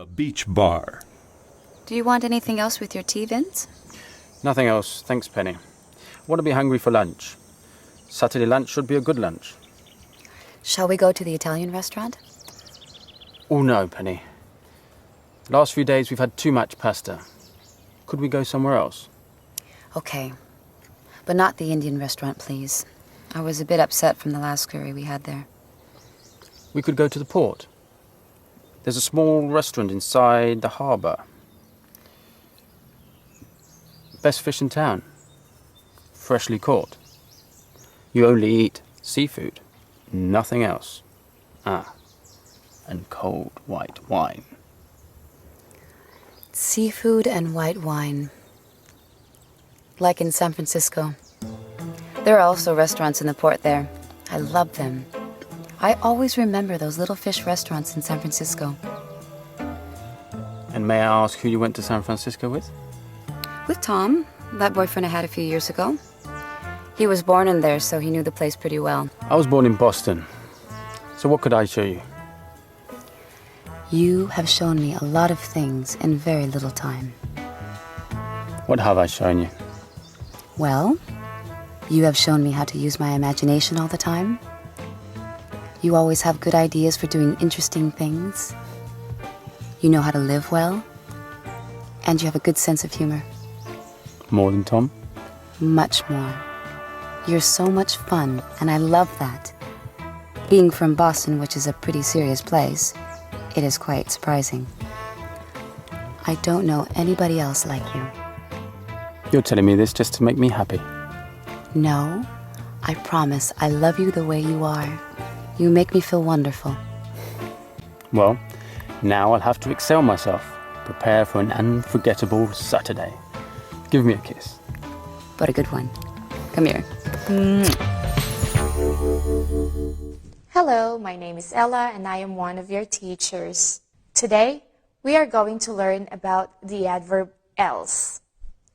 A beach bar. Do you want anything else with your tea, Vince? Nothing else, thanks, Penny. I want to be hungry for lunch. Saturday lunch should be a good lunch. Shall we go to the Italian restaurant? Oh no, Penny. The last few days we've had too much pasta. Could we go somewhere else? Okay. But not the Indian restaurant, please. I was a bit upset from the last curry we had there. We could go to the port. There's a small restaurant inside the harbour. Best fish in town. Freshly caught. You only eat seafood, nothing else. And cold white wine. Seafood and white wine. Like in San Francisco. There are also restaurants in the port there. I love them. I always remember those little fish restaurants in San Francisco. And may I ask who you went to San Francisco with? With Tom, that boyfriend I had a few years ago. He was born in there, so he knew the place pretty well. I was born in Boston. So what could I show you? You have shown me a lot of things in very little time. What have I shown you? Well, you have shown me how to use my imagination all the time. You always have good ideas for doing interesting things. You know how to live well. And you have a good sense of humor. More than Tom? Much more. You're so much fun, and I love that. Being from Boston, which is a pretty serious place, it is quite surprising. I don't know anybody else like you. You're telling me this just to make me happy? No, I promise I love you the way you are. You make me feel wonderful. Well, now I'll have to excel myself. Prepare for an unforgettable Saturday. Give me a kiss. But a good one. Come here. Hello, my name is Ella and I am one of your teachers. Today, we are going to learn about the adverb else.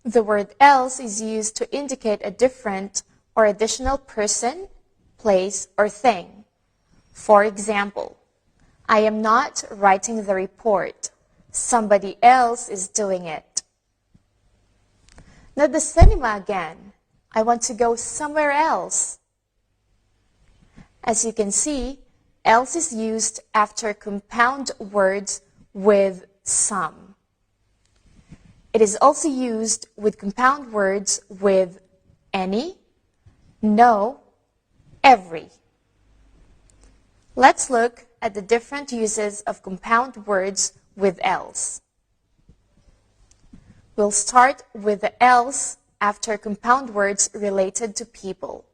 The word else is used to indicate a different or additional person, place, or thing. For example, I am not writing the report. Somebody else is doing it. Not the cinema again. I want to go somewhere else. As you can see, else is used after compound words with some. It is also used with compound words with any, no, every. Let's look at the different uses of compound words with else. We'll start with the else after compound words related to people.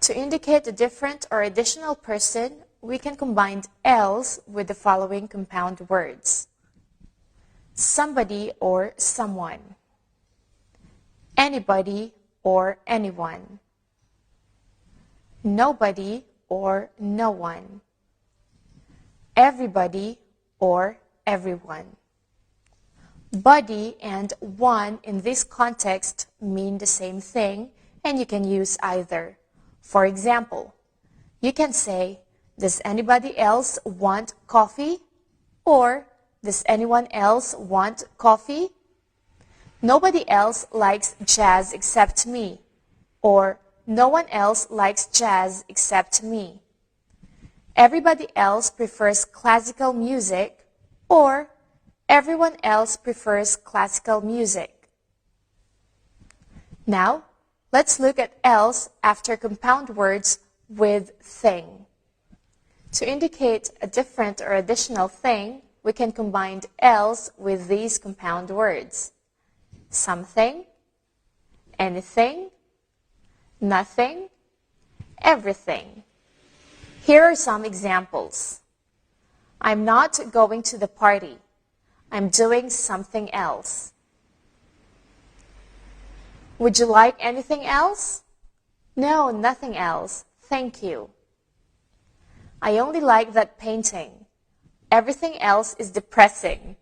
To indicate a different or additional person, we can combine else with the following compound words. Somebody or someone. Anybody or anyone. Nobody or no one. Everybody or everyone. Body and one in this context mean the same thing, and you can use either. For example, you can say, does anybody else want coffee? Or, does anyone else want coffee? Nobody else likes jazz except me. Or, no one else likes jazz except me. Everybody else prefers classical music. Or, everyone else prefers classical music. Now, let's look at else after compound words with thing. To indicate a different or additional thing, we can combine else with these compound words. Something, anything, nothing, everything. Here are some examples. I'm not going to the party. I'm doing something else. Would you like anything else? No, nothing else. Thank you. I only like that painting. Everything else is depressing.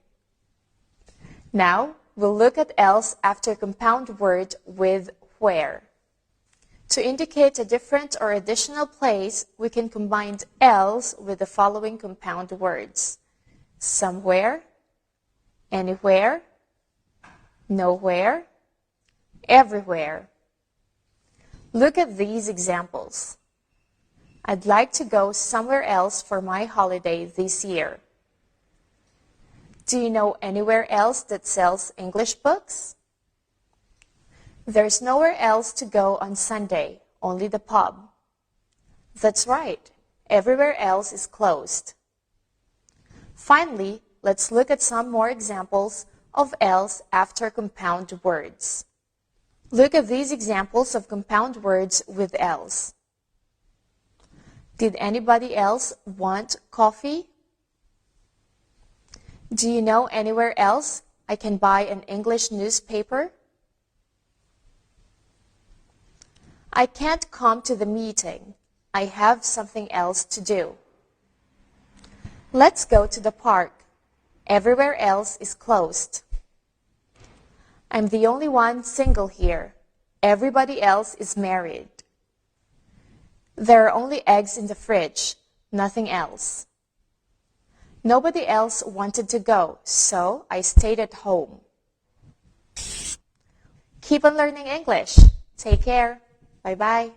Now, we'll look at else after compound word with where. To indicate a different or additional place, we can combine else with the following compound words. somewhere, anywhere, nowhere, everywhere. Look at these examples. I'd like to go somewhere else for my holiday this year. Do you know anywhere else that sells English books? There's nowhere else to go on Sunday, only the pub. That's right, everywhere else is closed. Finally, let's look at some more examples of else after compound words. Look at these examples of compound words with else. Did anybody else want coffee? Do you know anywhere else I can buy an English newspaper? I can't come to the meeting. I have something else to do. Let's go to the park. Everywhere else is closed. I'm the only one single here. Everybody else is married. There are only eggs in the fridge, nothing else. Nobody else wanted to go, so I stayed at home. Keep on learning English. Take care. Bye-bye.